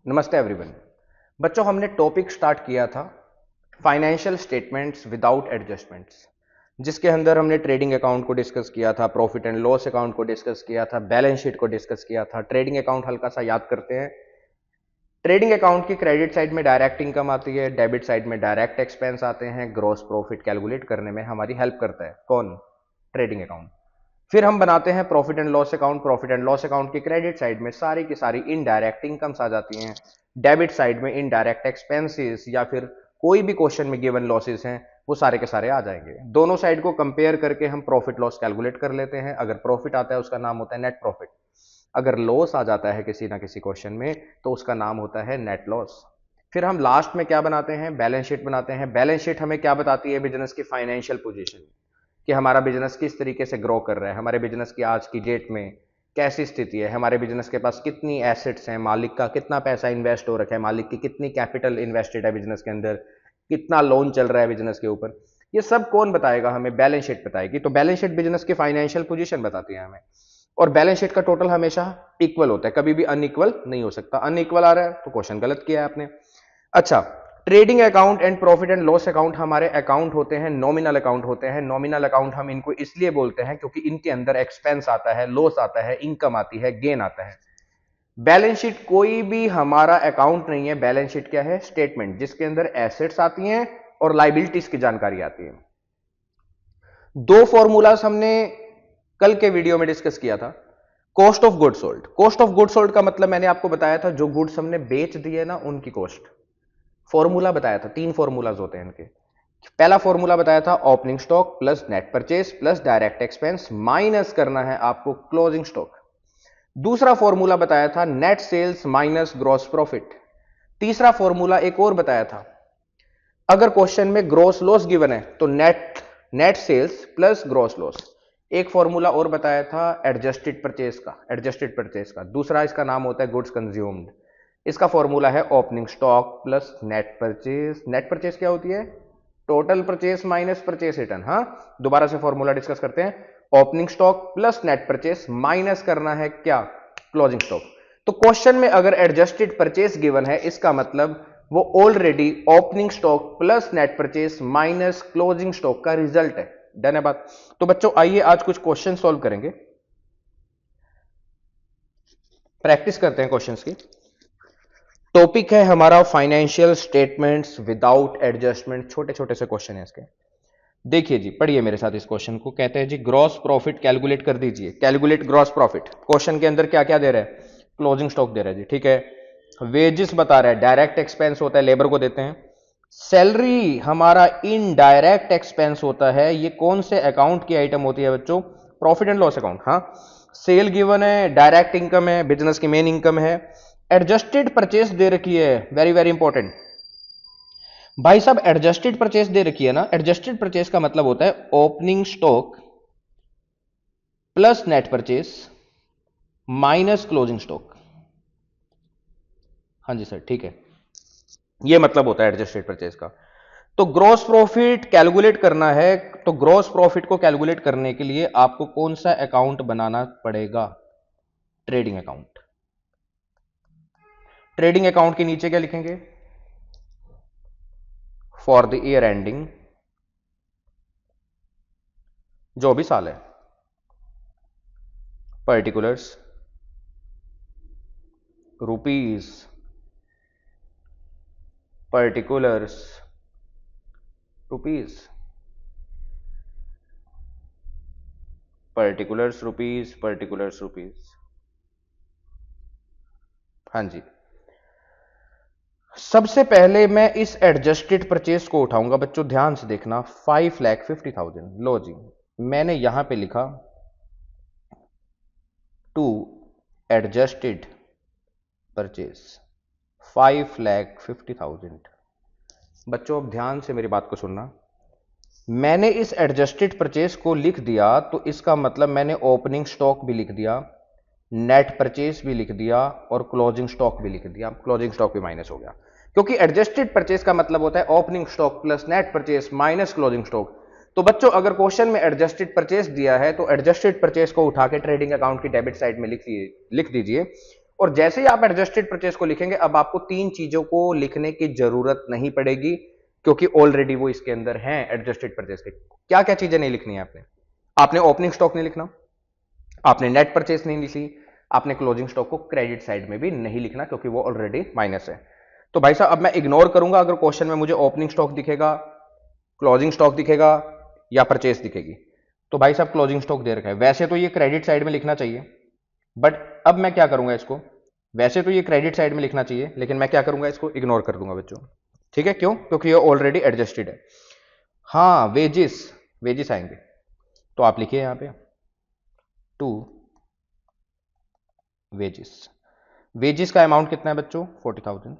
नमस्ते एवरीवन। बच्चों, हमने टॉपिक स्टार्ट किया था फाइनेंशियल स्टेटमेंट्स विदाउट एडजस्टमेंट्स, जिसके अंदर हमने ट्रेडिंग अकाउंट को डिस्कस किया था, प्रॉफिट एंड लॉस अकाउंट को डिस्कस किया था, बैलेंस शीट को डिस्कस किया था। ट्रेडिंग अकाउंट हल्का सा याद करते हैं। ट्रेडिंग अकाउंट की क्रेडिट साइड में डायरेक्ट इनकम आती है, डेबिट साइड में डायरेक्ट एक्सपेंस आते हैं। ग्रॉस प्रॉफिट कैलकुलेट करने में हमारी हेल्प करता है कौन? Trading account. फिर हम बनाते हैं profit and loss account. Profit and loss account की क्रेडिट साइड में सारी की सारी इनडायरेक्ट इनकम्स आ जाती हैं। डेबिट साइड में इनडायरेक्ट एक्सपेंसेस या फिर कोई भी क्वेश्चन में गिवन लॉसेस हैं वो सारे के सारे आ जाएंगे। दोनों साइड को कंपेयर करके हम प्रॉफिट लॉस कैलकुलेट कर लेते हैं। अगर प्रॉफिट आता है उसका नाम होता है नेट प्रॉफिट, अगर लॉस आ जाता है किसी ना किसी क्वेश्चन में तो उसका नाम होता है नेट लॉस। फिर हम लास्ट में क्या बनाते हैं? बैलेंस शीट बनाते हैं। बैलेंस शीट हमें क्या बताती है? बिजनेस की फाइनेंशियल पोजीशन, कि हमारा बिजनेस किस तरीके से ग्रो कर रहा है, हमारे बिजनेस की आज की डेट में कैसी स्थिति है, हमारे बिजनेस के पास कितनी एसेट्स हैं, मालिक का कितना पैसा इन्वेस्ट हो रखा है, मालिक की कितनी कैपिटल इन्वेस्टेड है बिजनेस के अंदर, कितना लोन चल रहा है बिजनेस के ऊपर। ये सब कौन बताएगा हमें? बैलेंस शीट बताएगी। तो बैलेंस शीट बिजनेस की फाइनेंशियल पोजीशन बताती है हमें। और बैलेंस शीट का टोटल हमेशा इक्वल होता है, कभी भी अनइक्वल नहीं हो सकता। अनइक्वल आ रहा है तो क्वेश्चन गलत किया है आपने। अच्छा, trading account and profit and loss account हमारे अकाउंट होते हैं, नॉमिनल अकाउंट होते हैं। नॉमिनल अकाउंट हम इनको इसलिए बोलते हैं क्योंकि इनके अंदर एक्सपेंस आता है, लॉस आता है, इनकम आती है, गेन आता है। बैलेंस शीट कोई भी हमारा अकाउंट नहीं है। बैलेंस शीट क्या है? स्टेटमेंट, जिसके अंदर एसेट्स आती हैं और लाइबिलिटीज की जानकारी आती है। दो फॉर्मूलाज हमने कल के वीडियो में डिस्कस किया था। Cost of goods sold. Cost of goods sold का मतलब मैंने आपको बताया था जो गुड्स हमने बेच दिए ना उनकी कॉस्ट। फॉर्मूला बताया था, तीन फॉर्मूलाज होते हैं इनके। पहला फॉर्मूला बताया था opening stock plus net purchase plus direct expense minus करना है आपको क्लोजिंग स्टॉक। दूसरा फॉर्मूला बताया था net sales minus gross profit. तीसरा फॉर्मूला एक और बताया था, अगर क्वेश्चन में ग्रॉस लॉस गिवन है तो net net sales plus gross loss. एक फॉर्मूला और बताया था एडजस्टेड परचेस का। एडजस्टेड परचेस का दूसरा इसका नाम होता है गुड्स कंज्यूम्ड। इसका फॉर्मूला है opening stock plus net purchase. Net purchase क्या होती है? Total purchase minus purchase return. हाँ, दोबारा से फॉर्मूला डिस्कस करते हैं। Opening stock plus net purchase minus करना है क्या? Closing stock. तो क्वेश्चन में अगर एडजस्टेड परचेस गिवन है इसका मतलब वो already opening stock plus net purchase minus closing stock का रिजल्ट है। डन है बात? तो बच्चों आइए आज कुछ क्वेश्चन सॉल्व करेंगे, प्रैक्टिस करते हैं क्वेश्चंस की। टॉपिक है हमारा फाइनेंशियल स्टेटमेंट्स विदाउट एडजस्टमेंट। छोटे छोटे से क्वेश्चन है इसके। देखिए जी, पढ़िए मेरे साथ इस क्वेश्चन को। कहते हैं जी ग्रॉस प्रॉफिट कैलकुलेट कर दीजिए। Calculate gross profit. क्वेश्चन के अंदर क्या क्या दे रहा है? क्लोजिंग स्टॉक दे रहा है जी, ठीक है। वेजेस बता रहा है, डायरेक्ट एक्सपेंस होता है, लेबर को देते हैं। सैलरी हमारा इनडायरेक्ट एक्सपेंस होता है। ये कौन से अकाउंट की आइटम होती है बच्चों? Profit and loss account. हाँ, सेल गिवन है, डायरेक्ट इनकम है, बिजनेस की मेन इनकम है। एडजस्टेड परचेस दे रखी है, वेरी वेरी इंपॉर्टेंट भाई साहब। एडजस्टेड परचेस दे रखी है ना, एडजस्टेड परचेस का मतलब होता है opening stock plus net purchase minus closing stock. हाँ जी सर, ठीक है, ये मतलब होता है एडजस्टेड परचेस का। तो ग्रॉस प्रॉफिट कैलकुलेट करना है, तो ग्रॉस प्रॉफिट को कैलकुलेट करने के लिए आपको कौन सा अकाउंट बनाना पड़ेगा? Trading account. ट्रेडिंग अकाउंट के नीचे क्या लिखेंगे? फॉर द ईयर एंडिंग, जो भी साल है, particulars rupees, particulars rupees, particulars rupees, particulars rupees. हाँ जी, सबसे पहले मैं इस एडजस्टेड परचेस को उठाऊंगा बच्चों, ध्यान से देखना। 5,50,000। लो जी, मैंने यहां पे लिखा टू एडजस्टेड परचेस 5,50,000। बच्चों अब ध्यान से मेरी बात को सुनना। मैंने इस एडजस्टेड परचेस को लिख दिया तो इसका मतलब मैंने ओपनिंग स्टॉक भी लिख दिया, नेट परचेस भी लिख दिया और क्लोजिंग स्टॉक भी लिख दिया। क्लोजिंग स्टॉक भी माइनस हो गया, क्योंकि एडजस्टेड परचेस का मतलब होता है opening stock plus net purchase minus closing stock. तो बच्चों अगर क्वेश्चन में एडजस्टेड परचेस दिया है तो एडजस्टेड परचेस को उठा के ट्रेडिंग अकाउंट की डेबिट साइड में लिख दीजिए। और जैसे ही आप एडजस्टेड परचेज को लिखेंगे, अब आपको तीन चीजों को लिखने की जरूरत नहीं पड़ेगी, क्योंकि ऑलरेडी वो इसके अंदर हैं एडजस्टेड परचेज के। क्या क्या चीजें नहीं लिखनी है आपने? आपने ओपनिंग स्टॉक नहीं लिखना, आपने नेट परचेज नहीं लिखी, आपने क्लोजिंग स्टॉक को क्रेडिट साइड में भी नहीं लिखना, क्योंकि वो ऑलरेडी माइनस है। तो भाई साहब, अब मैं इग्नोर करूंगा अगर क्वेश्चन में मुझे ओपनिंग स्टॉक दिखेगा, क्लोजिंग स्टॉक दिखेगा या परचेज दिखेगी। तो भाई साहब क्लोजिंग स्टॉक दे रखा है, वैसे तो ये क्रेडिट साइड में लिखना चाहिए, बट अब मैं क्या करूंगा इसको, वैसे तो ये क्रेडिट साइड में लिखना चाहिए, लेकिन मैं क्या करूंगा, इसको इग्नोर कर दूंगा बच्चों। ठीक है, क्यों? क्योंकि ये ऑलरेडी एडजस्टेड है। हाँ, वेजिस, वेजिस आएंगे, तो आप लिखिए यहां पे टू वेजिस। वेजिस का अमाउंट कितना है बच्चों? 40,000।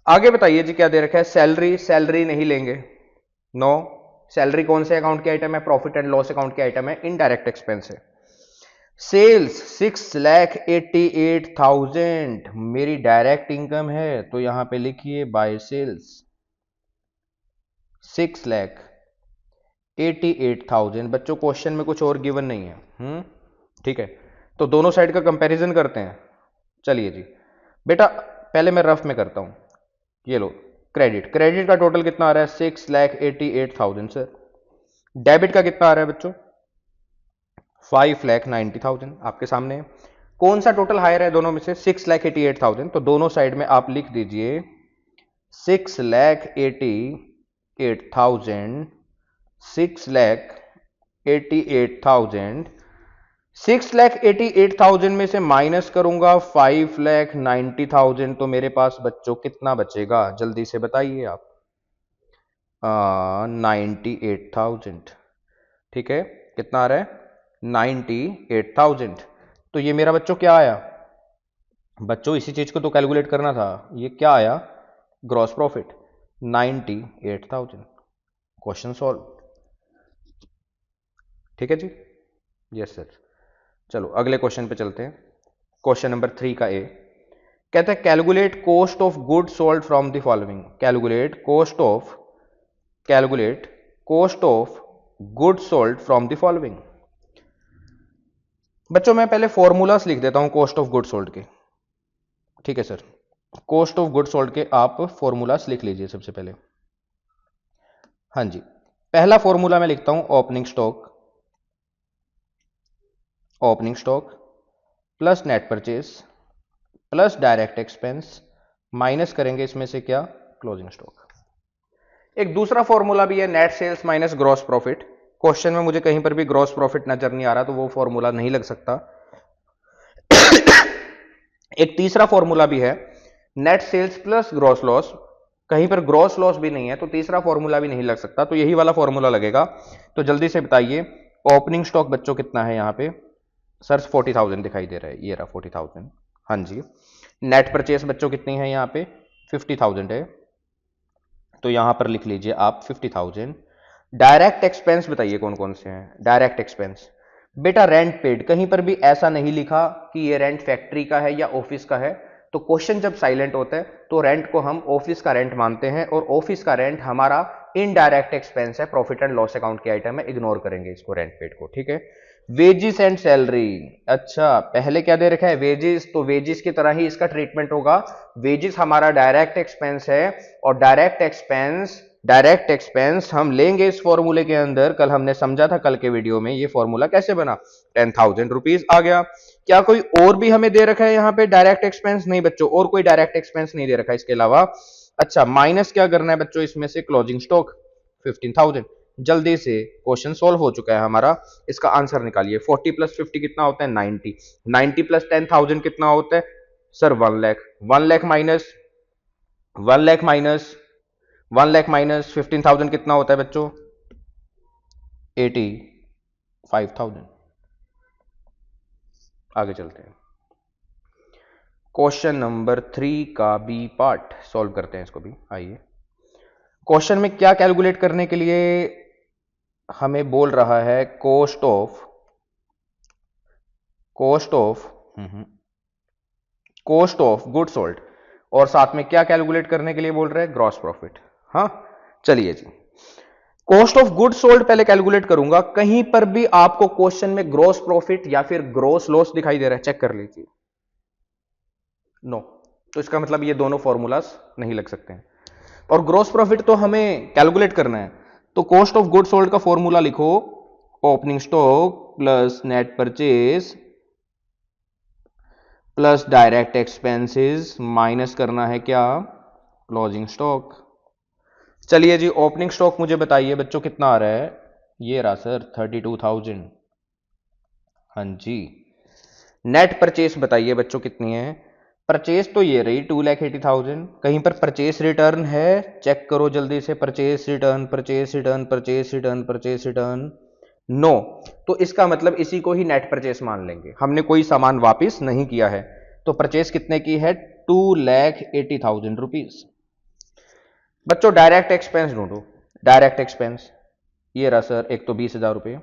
आगे बताइए जी, क्या दे रखा है? सैलरी, सैलरी नहीं लेंगे, नो। सैलरी कौन से अकाउंट के आइटम है? प्रॉफिट एंड लॉस अकाउंट के आइटम है, इनडायरेक्ट एक्सपेंस है। सेल्स 6,88,000 मेरी डायरेक्ट इनकम है, तो यहां पे लिखिए बाय सेल्स 6,88,000। बच्चों क्वेश्चन में कुछ और गिवन नहीं है। ठीक है, तो दोनों साइड का कंपैरिजन करते हैं। चलिए जी बेटा, पहले मैं रफ में करता हूं। ये लो, क्रेडिट, क्रेडिट का टोटल कितना आ रहा है? 6,88,000 सर। डेबिट का कितना आ रहा है बच्चों? 5,90,000 आपके सामने है। कौन सा टोटल हायर है दोनों में से? 6,88,000। तो दोनों साइड में आप लिख दीजिए 6,88,000, 6,88,000। 6,88,000 में से माइनस करूंगा 5,90,000, तो मेरे पास बच्चों कितना बचेगा? जल्दी से बताइए आप। 98,000। ठीक है, कितना आ रहा है? 98,000। तो ये मेरा बच्चों क्या आया? बच्चों इसी चीज को तो कैलकुलेट करना था। ये क्या आया? Gross profit 98,000। Question solve. ठीक है जी, यस सर। चलो अगले क्वेश्चन पे चलते हैं। क्वेश्चन नंबर 3 का ए कहता है calculate cost of good sold from the following. Calculate cost of good sold from the following. बच्चों मैं पहले फॉर्मूलास लिख देता हूं कॉस्ट ऑफ गुड सोल्ड के। ठीक है sir, cost of good sold के आप फॉर्मूलास लिख लीजिए सबसे पहले। हाँ जी, पहला फॉर्मूला मैं लिखता हूं opening stock plus net purchase plus direct expense, minus करेंगे इसमें से क्या? Closing stock. एक दूसरा फॉर्मूला भी है, net sales minus gross profit. Question में मुझे कहीं पर भी ग्रॉस प्रॉफिट नजर नहीं आ रहा, तो वो फॉर्मूला नहीं लग सकता। एक तीसरा फॉर्मूला भी है, net sales plus gross loss. कहीं पर ग्रॉस लॉस भी नहीं है, तो तीसरा फॉर्मूला भी नहीं लग सकता, तो यही वाला फॉर्मूला लगेगा। तो जल्दी से बताइए, ओपनिंग स्टॉक बच्चों कितना है यहां पे? सर 40,000 दिखाई दे रहा है, ये रहा 40,000। हाँ जी। नेट परचेस बच्चों कितनी है यहां पे? 50,000 है, तो यहां पर लिख लीजिए आप 50,000। डायरेक्ट एक्सपेंस बताइए कौन कौन से हैं? डायरेक्ट एक्सपेंस बेटा रेंट पेड, कहीं पर भी ऐसा नहीं लिखा कि ये रेंट फैक्ट्री का है या ऑफिस का है। तो क्वेश्चन जब साइलेंट होता है तो रेंट को हम ऑफिस का रेंट मानते हैं, और ऑफिस का रेंट हमारा इनडायरेक्ट एक्सपेंस है, प्रॉफिट एंड लॉस अकाउंट के आइटम है, इग्नोर करेंगे इसको, रेंट पेड को। ठीक है, वेजिस एंड सैलरी। अच्छा, पहले क्या दे रखा है? वेजिस, तो वेजिस की तरह ही इसका ट्रीटमेंट होगा। वेजिस हमारा डायरेक्ट एक्सपेंस है, और डायरेक्ट एक्सपेंस हम लेंगे इस फॉर्मूले के अंदर। कल हमने समझा था, कल के वीडियो में, ये फॉर्मूला कैसे बना? 10,000 रुपीज आ गया। क्या कोई और भी हमें दे रखा है यहाँ पे डायरेक्ट एक्सपेंस? नहीं बच्चों, और कोई डायरेक्ट एक्सपेंस नहीं दे रखा है इसके अलावा। अच्छा, माइनस क्या करना है बच्चों इसमें से? Closing stock 15,000। जल्दी से क्वेश्चन सॉल्व हो चुका है हमारा, इसका आंसर निकालिए। 40 प्लस 50 कितना होता है? 90। 90 प्लस 10,000 कितना होता है? Sir 1 lakh. 1 lakh minus 1 lakh minus 15,000 कितना होता है बच्चों? 85,000। आगे चलते हैं, क्वेश्चन नंबर 3 का बी पार्ट सॉल्व करते हैं इसको भी। आइए, क्वेश्चन में क्या कैलकुलेट करने के लिए हमें बोल रहा है? कॉस्ट ऑफ गुड सोल्ड, और साथ में क्या कैलकुलेट करने के लिए बोल रहे हैं? Gross profit. हाँ, चलिए जी, कॉस्ट ऑफ गुड सोल्ड पहले कैलकुलेट करूंगा। कहीं पर भी आपको क्वेश्चन में ग्रॉस प्रॉफिट या फिर ग्रॉस लॉस दिखाई दे रहा है, चेक कर लीजिए। नो, तो इसका मतलब ये दोनों फॉर्मूलाज नहीं लग सकते हैं। और ग्रॉस प्रॉफिट तो हमें कैलकुलेट करना है, तो कॉस्ट ऑफ गुड सोल्ड का फॉर्मूला लिखो, opening stock plus net purchase plus direct expenses minus करना है क्या, क्लोजिंग स्टॉक। चलिए जी, ओपनिंग स्टॉक मुझे बताइए बच्चों कितना आ रहा है, ये रहा सर 32,000। हाँ जी। नेट परचेस बताइए बच्चों कितनी है, परचेस तो ये रही 2,80,000। कहीं पर परचेस रिटर्न है, चेक करो जल्दी से, purchase return purchase return purchase return purchase return, no. तो इसका मतलब इसी को ही नेट परचेस मान लेंगे, हमने कोई सामान वापस नहीं किया है। तो परचेस कितने की है, 2,80,000 रुपीज। बच्चों डायरेक्ट एक्सपेंस ढूंढो, डायरेक्ट एक्सपेंस ये रहा सर, एक तो 20,000 रुपये,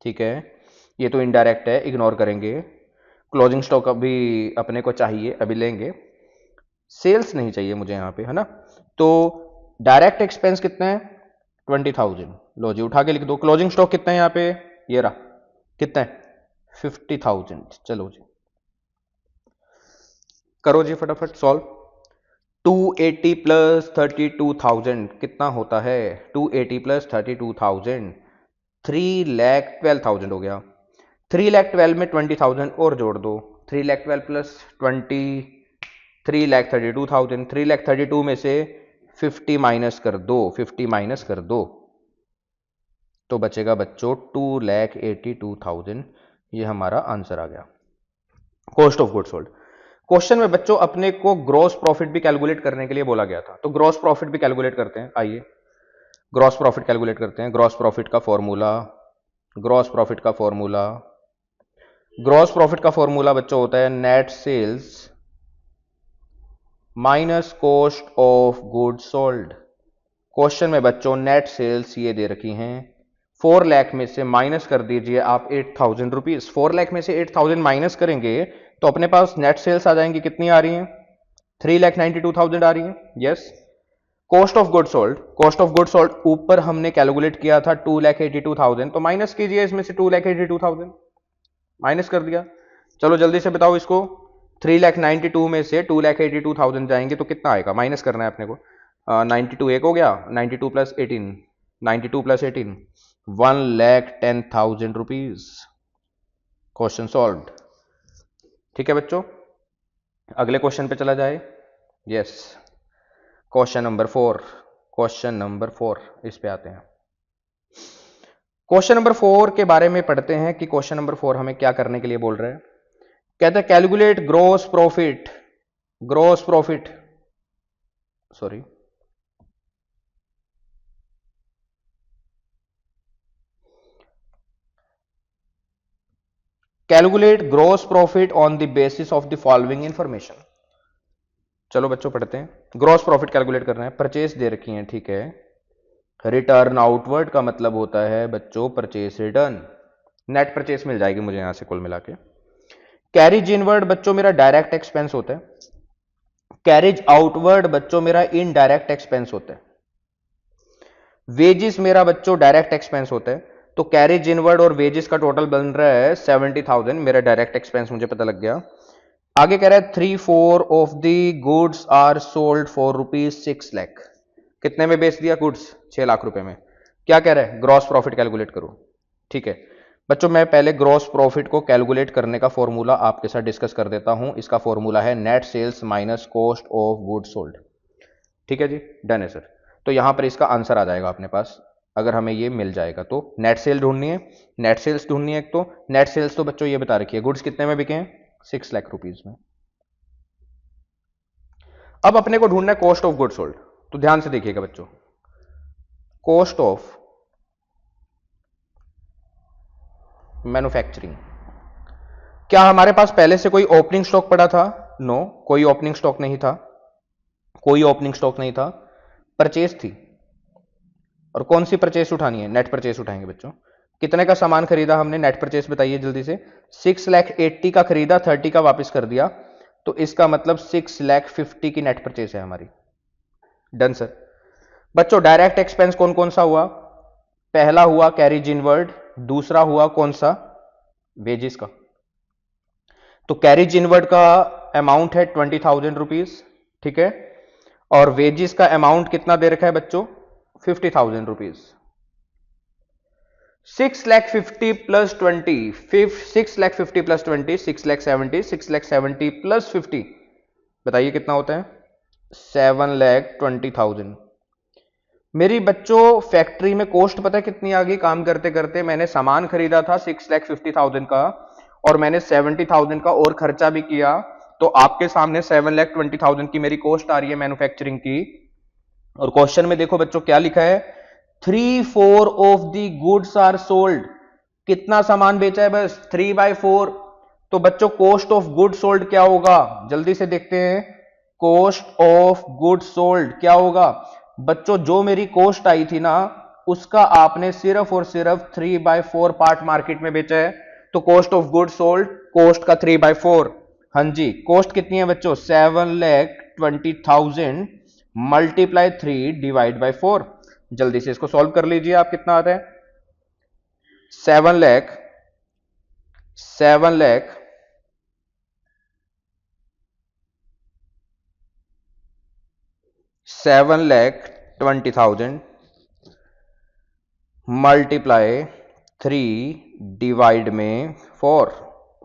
ठीक है। ये तो इनडायरेक्ट है, इग्नोर करेंगे। क्लोजिंग स्टॉक अभी अपने को चाहिए, अभी लेंगे। सेल्स नहीं चाहिए मुझे यहां पे, है ना। तो डायरेक्ट एक्सपेंस कितना है, 20,000। लो जी उठा के लिख दो। क्लोजिंग स्टॉक कितना है यहाँ पे, ये रहा, कितना है 50,000। चलो जी करो जी फटाफट सॉल्व। 280 प्लस 32,000 कितना होता है, 280 प्लस 32,000 3,12,000 हो गया। 3,12,000 में 20,000 और जोड़ दो, 3,12,000 प्लस 20 3,32,000। 3,32,000 में से 50 माइनस कर दो, 50 माइनस कर दो तो बचेगा बच्चों 2,82,000। ये हमारा आंसर आ गया, cost of good sold. Question में बच्चों अपने को ग्रॉस प्रॉफिट भी कैलकुलेट करने के लिए बोला गया था, तो ग्रॉस प्रॉफिट भी कैलकुलेट करते हैं। आइए ग्रॉस प्रॉफिट कैलकुलेट करते हैं। ग्रॉस प्रॉफिट का फॉर्मूला, ग्रॉस प्रॉफिट का फॉर्मूला, ग्रॉस प्रॉफिट का फॉर्मूला बच्चों होता है net sales minus cost of good sold. Question में बच्चों नेट सेल्स ये दे रखी हैं, 4 लाख में से माइनस कर दीजिए आप 8,000 रुपीज। 4 लाख में से 8,000 माइनस करेंगे तो अपने पास नेट सेल्स आ जाएंगी, कितनी आ रही हैं, 3,92,000 आ रही हैं। Yes. Cost of good sold, cost of good sold ऊपर हमने कैलकुलेट किया था 2,82,000, तो माइनस कीजिए इसमें से 2,82,000, माइनस कर दिया। चलो जल्दी से बताओ इसको, 3,92,000 में से 2,82,000 जाएंगे तो कितना आएगा, माइनस करना है अपने को। 92 एक हो गया, 92 plus 18, 92 plus 18 1,10,000 rupees. Question solved. ठीक है बच्चों, अगले क्वेश्चन पे चला जाए। Yes, question number 4, question number 4 इस पे आते हैं। क्वेश्चन नंबर 4 के बारे में पढ़ते हैं कि क्वेश्चन नंबर 4 हमें क्या करने के लिए बोल रहे हैं। कहते हैं calculate gross profit, gross profit sorry calculate gross profit on the basis of the following information. चलो बच्चों पढ़ते हैं। ग्रॉस प्रॉफिट कैलकुलेट करना है, परचेस दे रखी है, ठीक है। रिटर्न आउटवर्ड का मतलब होता है बच्चों परचेस रिटर्न, नेट परचेस मिल जाएगी मुझे यहां से कुल मिला के। कैरिज इनवर्ड बच्चों मेरा डायरेक्ट एक्सपेंस होता है, कैरिज आउटवर्ड बच्चों मेरा इनडायरेक्ट एक्सपेंस होता है। वेजिस मेरा बच्चों डायरेक्ट एक्सपेंस होता है, तो कैरिज इनवर्ड और वेजिस का टोटल बन रहा है 70,000, मेरा डायरेक्ट एक्सपेंस मुझे पता लग गया। आगे कह रहा है 3/4 of the goods are sold for ₹6 lakh. कितने में बेच दिया गुड्स, 6 लाख रुपए में। क्या कह रहा है, ग्रॉस प्रॉफिट कैलकुलेट करो। ठीक है बच्चों, मैं पहले ग्रॉस प्रॉफिट को कैलकुलेट करने का फॉर्मूला आपके साथ डिस्कस कर देता हूं। इसका फॉर्मूला है net sales minus cost of goods sold. ठीक है जी, डन है सर। तो यहां पर इसका आंसर आ जाएगा अपने पास, अगर हमें ये मिल जाएगा तो। नेट सेल ढूंढनी है, नेट सेल्स ढूंढनी है। एक तो नेट सेल्स तो बच्चों ये बता रखी है, गुड्स कितने में बिके हैं, 6 लाख रुपीज में। अब अपने को ढूंढना है कॉस्ट ऑफ गुड्स सोल्ड। तो ध्यान से देखिएगा बच्चों, कॉस्ट ऑफ मैन्युफैक्चरिंग, क्या हमारे पास पहले से कोई ओपनिंग स्टॉक पड़ा था, नो, कोई ओपनिंग स्टॉक नहीं था, कोई ओपनिंग स्टॉक नहीं था। परचेस थी, और कौन सी परचेस उठानी है, नेट परचेस उठाएंगे बच्चों। कितने का सामान खरीदा हमने, नेट परचेस बताइए जल्दी से। 6,80,000 का खरीदा, 30 का वापस कर दिया, तो इसका मतलब 6,50,000 की नेट परचेस है हमारी। Done sir. बच्चों डायरेक्ट एक्सपेंस कौन कौन सा हुआ? पहला हुआ कैरिज इनवर्ड, दूसरा हुआ कौन सा? वेजिस का। तो कैरिज इनवर्ड का अमाउंट है 20,000 रुपीज, ठीक है, और वेजिस का अमाउंट कितना दे रखा है बच्चों? 50,000 रुपीज। 6,50,000 प्लस 20, 6,50,000 प्लस 20, 6,70,000, 6,70,000 प्लस 50, बताइए कितना होता है? 7,20,000। मेरी बच्चों फैक्ट्री में कॉस्ट पता है कितनी आ गई? काम करते करते मैंने सामान खरीदा था 6,50,000 का, और मैंने 70,000 का और खर्चा भी किया, तो आपके सामने 7,20,000 की मेरी कॉस्ट आ रही है मैन्युफैक्चरिंग की। और क्वेश्चन में देखो बच्चों क्या लिखा है? 3/4 of the goods are sold. कितना सामान बेचा है? बस 3/4। तो बच्चों कॉस्ट ऑफ गुड सोल्ड क्या होगा? जल्दी से देखते हैं। कॉस्ट ऑफ गुड सोल्ड क्या होगा? बच्चों जो मेरी कॉस्ट आई थी ना, उसका आपने सिर्फ और सिर्फ 3/4 पार्ट मार्केट में बेचा है, तो cost of good sold cost का 3/4। हाँ जी, कॉस्ट कितनी है बच्चों? 7,20,000 मल्टीप्लाई 3 डिवाइड बाई 4। जल्दी से इसको सॉल्व कर लीजिए आप, कितना आता है? 7 लाख 7,20,000 मल्टीप्लाई 3 डिवाइड में 4,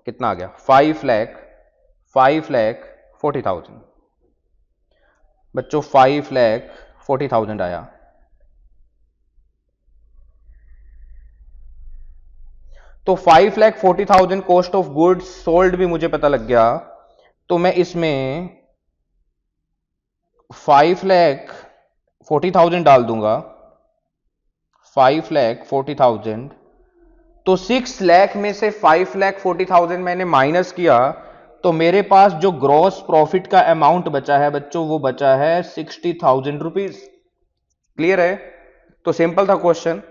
कितना आ गया? 5,40,000। बच्चों 5,40,000 आया। तो 5,40,000 कॉस्ट ऑफ गुड्स सोल्ड भी मुझे पता लग गया, तो मैं इसमें 5,40,000 डाल दूंगा। 5,40,000, तो 6 लाख में से 5,40,000 मैंने माइनस किया, तो मेरे पास जो ग्रॉस प्रॉफिट का अमाउंट बचा है बच्चों, वो बचा है 60,000 रुपीज। क्लियर है? तो सिंपल था क्वेश्चन।